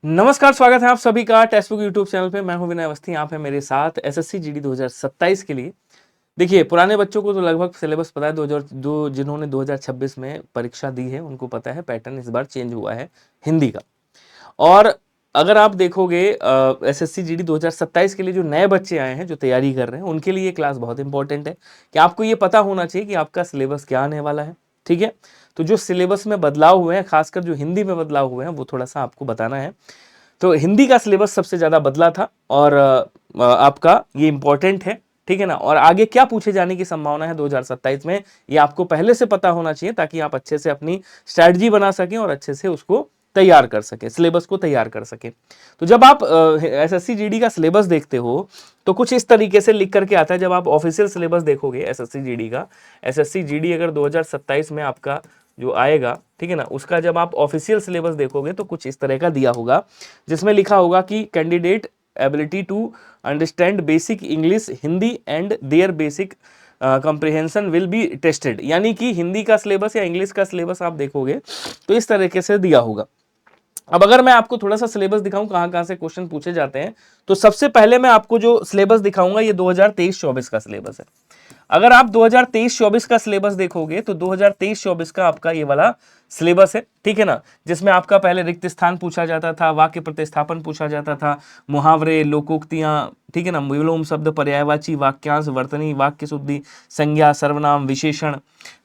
नमस्कार, स्वागत है आप सभी का टेक्स्ट बुक यूट्यूब चैनल पे। मैं हूं विनय अवस्थी, आप है मेरे साथ एसएससी जीडी 2027 के लिए। देखिए, पुराने बच्चों को तो लगभग सिलेबस पता है। 2002 जिन्होंने 2026 में परीक्षा दी है उनको पता है पैटर्न इस बार चेंज हुआ है हिंदी का। और अगर आप देखोगे एसएससी जीडी 2027 के लिए जो नए बच्चे आए हैं, जो तैयारी कर रहे हैं, उनके लिए ये क्लास बहुत इंपॉर्टेंट है कि आपको ये पता होना चाहिए कि आपका सिलेबस क्या आने वाला है। ठीक है, तो जो सिलेबस में बदलाव हुए हैं, खासकर जो हिंदी में बदलाव हुए हैं, वो थोड़ा सा आपको बताना है। तो हिंदी का सिलेबस सबसे ज्यादा बदला था और आपका ये इंपॉर्टेंट है। ठीक है ना, और आगे क्या पूछे जाने की संभावना है 2027 में, ये आपको पहले से पता होना चाहिए ताकि आप अच्छे से अपनी स्ट्रैटेजी बना सकें और अच्छे से उसको तैयार कर सके, सिलेबस को तैयार कर सके। तो जब आप एसएससी जीडी का सिलेबस देखते हो तो कुछ इस तरीके से लिख करके आता है। जब आप ऑफिशियल सिलेबस देखोगे एसएससी जीडी का, एसएससी जीडी अगर 2027 में आपका जो आएगा, ठीक है ना, उसका जब आप ऑफिशियल सिलेबस देखोगे तो कुछ इस तरह का दिया होगा, जिसमें लिखा होगा कि candidate ability to understand basic English Hindi and their basic comprehension will be tested. यानी कि हिंदी का सिलेबस या इंग्लिश का सिलेबस आप देखोगे तो इस तरीके से दिया होगा। अब अगर मैं आपको थोड़ा सा सिलेबस दिखाऊं कहां कहां से क्वेश्चन पूछे जाते हैं, तो सबसे पहले मैं आपको जो सिलेबस दिखाऊंगा ये 2023-24 का सिलेबस है। अगर आप 2023-24 का सिलेबस देखोगे तो 2023-24 का आपका ये वाला सिलेबस है, ठीक है ना, जिसमें आपका पहले रिक्त स्थान पूछा जाता था, वाक्य प्रतिस्थापन पूछा जाता था, मुहावरे, लोकोक्तियां, ठीक है ना, विलोम शब्द, पर्यायवाची, वाक्यांश, वर्तनी, वाक्य शुद्धि, संज्ञा, सर्वनाम, विशेषण,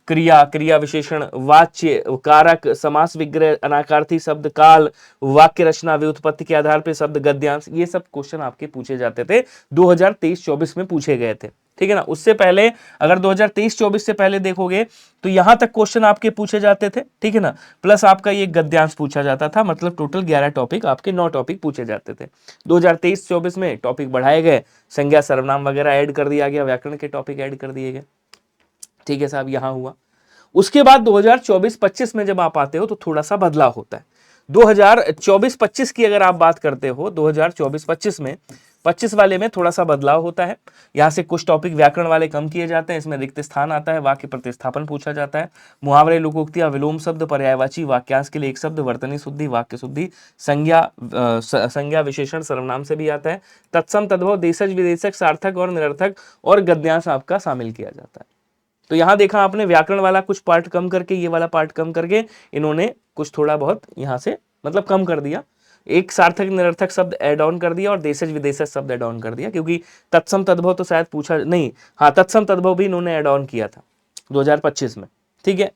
क्रिया, क्रिया विशेषण, वाच्य, कारक, समास विग्रह, अनाकार्थी शब्द, काल, वाक्य रचना, व्युत्पत्ति के आधार पर शब्द, गद्यांश, ये सब क्वेश्चन आपके पूछे जाते थे, 2023-24 में पूछे गए थे। ठीक है ना, उससे पहले अगर 2023-24 से पहले देखोगे तो यहां तक क्वेश्चन आपके पूछे जाते थे, ठीक है ना, प्लस आपका ये गद्यांश पूछा जाता था। मतलब टोटल 11 टॉपिक, आपके 9 टॉपिक पूछे जाते थे। 2023-24 में टॉपिक बढ़ाए गए, संज्ञा, सर्वनाम वगैरह ऐड कर दिया गया, व्याकरण के टॉपिक ऐड कर दिए गए। ठीक है साहब, यहां हुआ। उसके बाद 2024-25 में जब आप आते हो तो थोड़ा सा बदलाव होता है। 2024-25 की अगर आप बात करते हो, 2024-25 में 25 वाले में थोड़ा सा बदलाव होता है। यहां से कुछ टॉपिक व्याकरण वाले कम किए जाते हैं, इसमें रिक्त स्थान आता है, वाक्य प्रतिस्थापन पूछा जाता है, मुहावरे, लोकोक्तियां, विलोम शब्द, पर्यायवाची, वाक्यांश के लिए एक शब्द, वर्तनी शुद्धि, वाक्य शुद्धि, संज्ञा विशेषण, सर्वनाम से भी आता है, तत्सम तद्भव, देशज विदेशक, सार्थक और निरर्थक और गद्यांश आपका शामिल किया जाता है। तो यहां देखा आपने व्याकरण वाला कुछ पार्ट कम करके, ये वाला पार्ट कम करके इन्होंने कुछ थोड़ा बहुत यहां से मतलब कम कर दिया। एक सार्थक निरर्थक शब्द ऐड ऑन कर दिया और देशज विदेशज शब्द ऐड ऑन कर दिया, क्योंकि तत्सम तद्भव तो शायद पूछा नहीं, हाँ तत्सम तद्भव भी इन्होंने ऐड ऑन किया था 2025 में। ठीक है,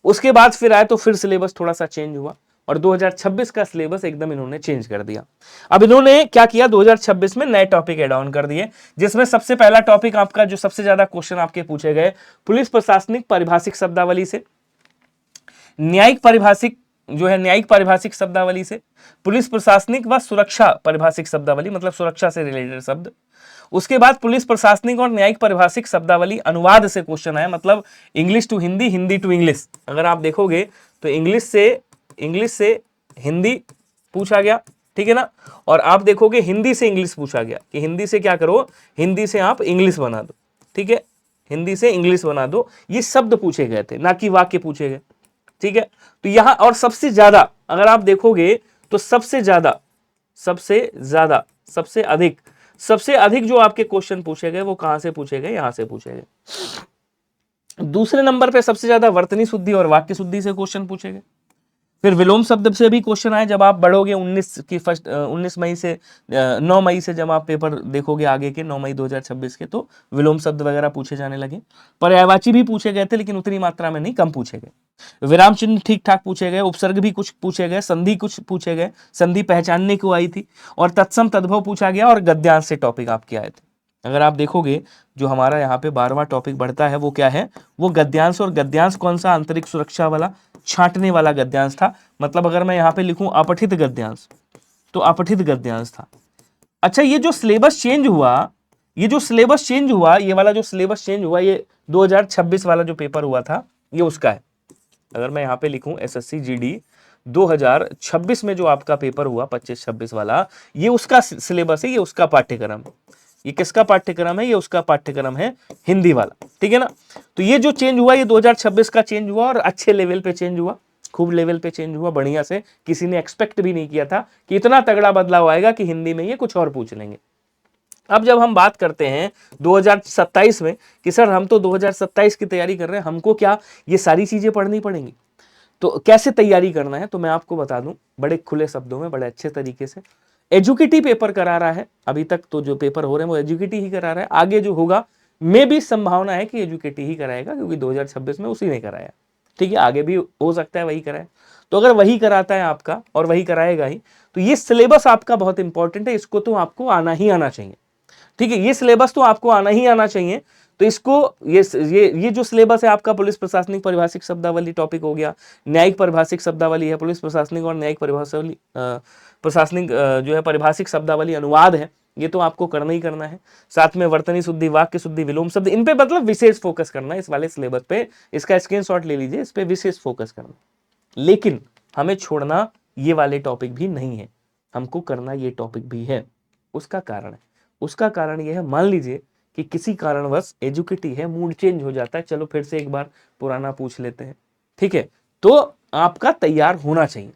उसके बाद फिर आए तो फिर सिलेबस थोड़ा सा चेंज हुआ और 2026 का सिलेबस एकदम इन्होंने चेंज कर दिया। अब इन्होंने क्या किया, 2026 में नए टॉपिक ऐड ऑन कर दिए, जिसमें सबसे पहला टॉपिक आपका जो सबसे ज्यादा क्वेश्चन आपके पूछे गए, पुलिस प्रशासनिक पारिभाषिक शब्दावली से, न्यायिक पारिभाषिक जो है न्यायिक पारिभाषिक शब्दावली से, पुलिस प्रशासनिक व सुरक्षा पारिभाषिक शब्दावली, मतलब सुरक्षा से रिलेटेड शब्द। उसके बाद पुलिस प्रशासनिक और न्यायिक पारिभाषिक शब्दावली अनुवाद से क्वेश्चन है, मतलब English to Hindi, Hindi to English. अगर आप देखोगे तो इंग्लिश से हिंदी पूछा गया, ठीक है ना, और आप देखोगे हिंदी से इंग्लिश पूछा गया कि हिंदी से क्या करो, हिंदी से आप इंग्लिश बना दो। ठीक है, हिंदी से इंग्लिश बना दो, ये शब्द पूछे गए थे, ना कि वाक्य पूछे गए। ठीक है, तो यहां और सबसे ज्यादा अगर आप देखोगे तो सबसे अधिक जो आपके क्वेश्चन पूछे गए वो कहां से पूछे गए, यहां से पूछे गए। दूसरे नंबर पे सबसे ज्यादा वर्तनी शुद्धि और वाक्य शुद्धि से क्वेश्चन पूछे गए। फिर विलोम शब्द से भी क्वेश्चन आए। जब आप बढ़ोगे 19 मई से 9 मई से जब आप पेपर देखोगे आगे के 9 मई 2026 के, तो विलोम शब्द वगैरह पूछे जाने लगे। पर्यायवाची भी पूछे गए थे, लेकिन उतनी मात्रा में नहीं, कम पूछे गए। विराम चिन्ह ठीक ठाक पूछे गए, उपसर्ग भी कुछ पूछे गए, संधि कुछ पूछे गए, संधि पहचानने को आई थी, और तत्सम तद्भव पूछा गया, और गद्यांश से टॉपिक आपके आए थे। अगर आप देखोगे जो हमारा यहाँ पे 12वां टॉपिक बढ़ता है वो क्या है, वो गद्यांश। और गद्यांश कौन सा, आंतरिक सुरक्षा वाला, छांटने वाला गद्यांश था। मतलब अगर मैं यहाँ पे लिखूं अपठित गद्यांश, तो अपठित गद्यांश था। अच्छा, ये जो सिलेबस चेंज हुआ, ये वाला जो सिलेबस चेंज हुआ, ये 2026 वाला जो पेपर हुआ था ये उसका है। अगर मैं यहाँ पे लिखूं एसएससी जीडी 2026 में जो आपका पेपर हुआ 25-26 वाला, ये उसका सिलेबस है, ये उसका पाठ्यक्रम है। ये किसका पाठ्यक्रम है, ये उसका पाठ्यक्रम है, हिंदी वाला। ठीक है ना, तो ये जो चेंज हुआ ये 2026 का चेंज हुआ और अच्छे लेवल पे चेंज हुआ। खूब लेवल पे चेंज हुआ बढ़िया से, किसी ने एक्सपेक्ट भी नहीं किया था कि इतना तगड़ा बदलाव आएगा कि हिंदी में ये कुछ और पूछ लेंगे। अब जब हम बात करते हैं 2027 में कि सर हम तो 2027 की तैयारी कर रहे हैं, हमको क्या ये सारी चीजें पढ़नी पड़ेंगी, तो कैसे तैयारी करना है, तो मैं आपको बता दूं बड़े खुले शब्दों में, बड़े अच्छे तरीके से। एजुकेटी पेपर करा रहा है अभी तक, तो जो पेपर हो रहे हैं वो एजुकेटी ही करा रहा है, आगे जो होगा मे भी संभावना है कि एजुकेटी ही कराएगा, क्योंकि 2026 में उसी ने कराया। ठीक है, आगे भी हो सकता है वही कराए। तो अगर वही कराता है आपका और वही कराएगा ही, तो ये सिलेबस आपका बहुत इंपॉर्टेंट है, इसको तो आपको आना ही आना चाहिए। ठीक है, ये सिलेबस तो आपको आना ही आना चाहिए। तो इसको ये जो सिलेबस है आपका, पुलिस प्रशासनिक परिभाषिक शब्दावली टॉपिक हो गया, न्यायिक परिभाषिक शब्दावली है, पुलिस प्रशासनिक और न्यायिक परिभाषावली प्रशासनिक जो है परिभाषिक शब्दावली अनुवाद है, ये तो आपको करना ही करना है। साथ में वर्तनी शुद्धि, वाक्य शुद्धि, विलोम शब्द, इन पे मतलब विशेष फोकस करना है इस वाले सिलेबस पे, इसका स्क्रीनशॉट ले लीजिए, इस पे विशेष फोकस करना। लेकिन हमें छोड़ना ये वाले टॉपिक भी नहीं है, हमको करना ये टॉपिक भी है। उसका कारण यह है, मान लीजिए कि किसी कारणवश एजुकेटी है, मूड चेंज हो जाता है, चलो फिर से एक बार पुराना पूछ लेते हैं, ठीक है, तो आपका तैयार होना चाहिए।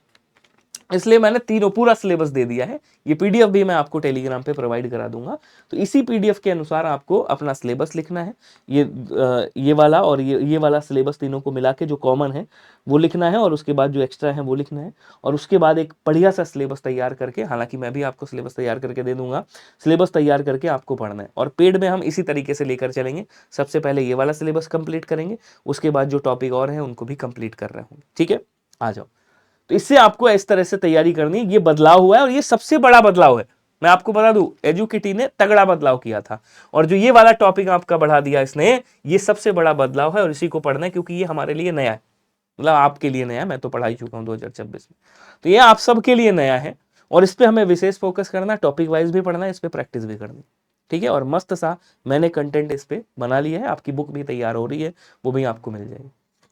इसलिए मैंने तीनों पूरा सिलेबस दे दिया है, ये पीडीएफ भी मैं आपको टेलीग्राम पे प्रोवाइड करा दूंगा। तो इसी पीडीएफ के अनुसार आपको अपना सिलेबस लिखना है, ये वाला और ये वाला सिलेबस तीनों को मिला के जो कॉमन है वो लिखना है, और उसके बाद जो एक्स्ट्रा है वो लिखना है, और उसके बाद एक बढ़िया सा सिलेबस तैयार करके, हालांकि मैं भी आपको सिलेबस तैयार करके दे दूंगा, सिलेबस तैयार करके आपको पढ़ना है। और पेड में हम इसी तरीके से लेकर चलेंगे, सबसे पहले ये वाला सिलेबस कंप्लीट करेंगे, उसके बाद जो टॉपिक और है उनको भी कंप्लीट कर रहे होंगे। ठीक है, आ जाओ। तो इससे आपको इस तरह से तैयारी करनी, ये बदलाव हुआ है और ये सबसे बड़ा बदलाव है। मैं आपको बता दूं, एजुकेटी ने तगड़ा बदलाव किया था, और जो ये वाला टॉपिक आपका बढ़ा दिया इसने, ये सबसे बड़ा बदलाव है, और इसी को पढ़ना है, क्योंकि ये हमारे लिए नया है, मतलब आपके लिए नया है, मैं तो पढ़ा ही चुका हूं 2026 में, तो ये आप सबके लिए नया है, और इस पर हमें विशेष फोकस करना, टॉपिक वाइज भी पढ़ना है, इस पर प्रैक्टिस भी करनी। ठीक है, और मस्त सा मैंने कंटेंट इस पे बना लिया है, आपकी बुक भी तैयार हो रही है, वो भी आपको मिल जाएगी,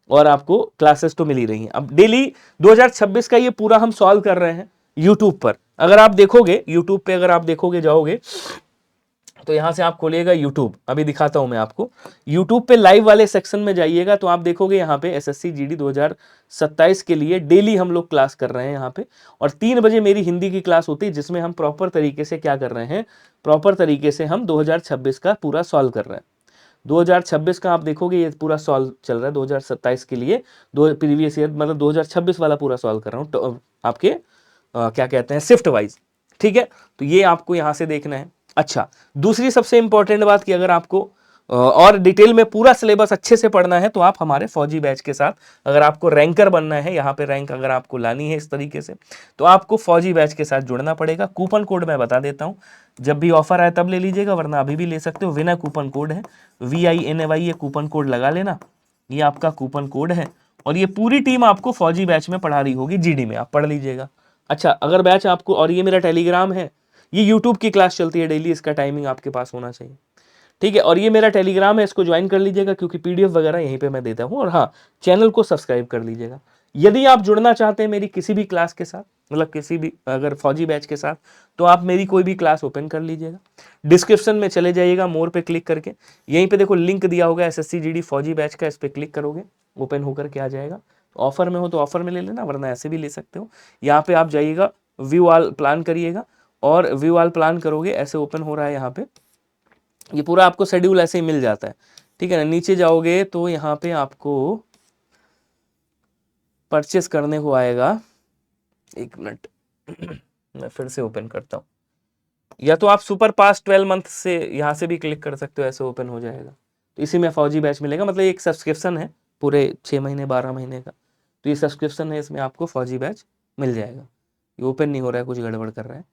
और आपको क्लासेस तो मिल ही रही हैं। अब डेली 2026 का ये पूरा हम सॉल्व कर रहे हैं यूट्यूब पर। अगर आप देखोगे यूट्यूब पे, अगर आप देखोगे जाओगे, तो यहां से आप खोलिएगा यूट्यूब, अभी दिखाता हूं मैं आपको। यूट्यूब पे लाइव वाले सेक्शन में जाइएगा, तो आप देखोगे यहाँ पे एसएससी जीडी 2027 के लिए डेली हम लोग क्लास कर रहे हैं यहाँ पे, और 3 बजे मेरी हिंदी की क्लास होती है, जिसमें हम प्रॉपर तरीके से क्या कर रहे हैं, प्रॉपर तरीके से हम 2026 का पूरा सॉल्व कर रहे हैं। 2026 का आप देखोगे ये पूरा सॉल्व चल रहा है, 2027 के लिए दो प्रीवियस ईयर, मतलब 2026 वाला पूरा सॉल्व कर रहा हूँ, तो आपके क्या कहते हैं, शिफ्ट वाइज। ठीक है, तो ये आपको यहां से देखना है। अच्छा, दूसरी सबसे इंपॉर्टेंट बात कि अगर आपको और डिटेल में पूरा सिलेबस अच्छे से पढ़ना है, तो आप हमारे फौजी बैच के साथ, अगर आपको रैंकर बनना है, यहाँ पे रैंक अगर आपको लानी है इस तरीके से, तो आपको फौजी बैच के साथ जुड़ना पड़ेगा। कूपन कोड मैं बता देता हूँ, जब भी ऑफर आए तब ले लीजिएगा, वरना अभी भी ले सकते हो। विनय कूपन कोड है, VINAY, ये कूपन कोड लगा लेना, ये आपका कूपन कोड है, और ये पूरी टीम आपको फौजी बैच में पढ़ा रही होगी, जीडी में आप पढ़ लीजिएगा। अच्छा, अगर बैच आपको, और ये मेरा टेलीग्राम है, ये यूट्यूब की क्लास चलती है डेली, इसका टाइमिंग आपके पास होना चाहिए। ठीक है, और ये मेरा टेलीग्राम है, इसको ज्वाइन कर लीजिएगा, क्योंकि पीडीएफ वगैरह यहीं पे मैं देता हूँ। और हाँ, चैनल को सब्सक्राइब कर लीजिएगा। यदि आप जुड़ना चाहते हैं मेरी किसी भी क्लास के साथ, मतलब किसी भी अगर फौजी बैच के साथ, तो आप मेरी कोई भी क्लास ओपन कर लीजिएगा। डिस्क्रिप्शन में चले जाइएगा, मोर पे क्लिक करके, यहीं पे देखो लिंक दिया होगा एसएससी जीडी फौजी बैच का, इस पे क्लिक करोगे, ओपन होकर के आ जाएगा। ऑफर में हो तो ऑफर में ले लेना, वरना ऐसे भी ले सकते हो। यहाँ पे आप जाइएगा, व्यू ऑल प्लान करिएगा, और व्यू ऑल प्लान करोगे, ऐसे ओपन हो रहा है यहाँ पे, ये पूरा आपको शेड्यूल ऐसे ही मिल जाता है। ठीक है ना, नीचे जाओगे तो यहाँ पे आपको परचेस करने को आएगा, एक मिनट मैं फिर से ओपन करता हूँ, या तो आप सुपर पास 12 मंथ से यहाँ से भी क्लिक कर सकते हो, ऐसे ओपन हो जाएगा। तो इसी में फौजी बैच मिलेगा, मतलब एक सब्सक्रिप्शन है पूरे 6 महीने 12 महीने का, तो ये सब्सक्रिप्शन है, इसमें आपको फौजी बैच मिल जाएगा। ये ओपन नहीं हो रहा है, कुछ गड़बड़ कर रहा है,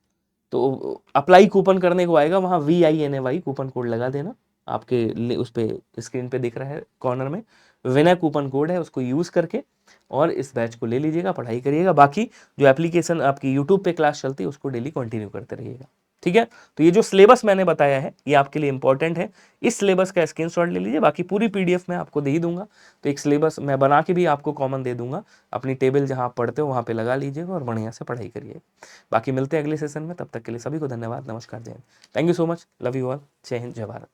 तो अप्लाई कूपन करने को आएगा, वहाँ VINAY कूपन कोड लगा देना, आपके उस पे स्क्रीन पे दिख रहा है कॉर्नर में, विनय कूपन कोड है, उसको यूज़ करके और इस बैच को ले लीजिएगा, पढ़ाई करिएगा। बाकी जो एप्लीकेशन आपकी यूट्यूब पे क्लास चलती है उसको डेली कंटिन्यू करते रहिएगा। ठीक है, तो ये जो सिलेबस मैंने बताया है ये आपके लिए इंपॉर्टेंट है, इस सिलेबस का स्क्रीनशॉट ले लीजिए। बाकी पूरी पीडीएफ मैं आपको दे ही दूंगा, तो एक सिलेबस मैं बना के भी आपको कॉमन दे दूंगा, अपनी टेबल जहां आप पढ़ते हो वहां पे लगा लीजिएगा और बढ़िया से पढ़ाई करिए। बाकी मिलते हैं अगले सेशन में, तब तक के लिए सभी को धन्यवाद, नमस्कार, जय Hind, thank you so much, love you all, जय हिंद, जय भारत।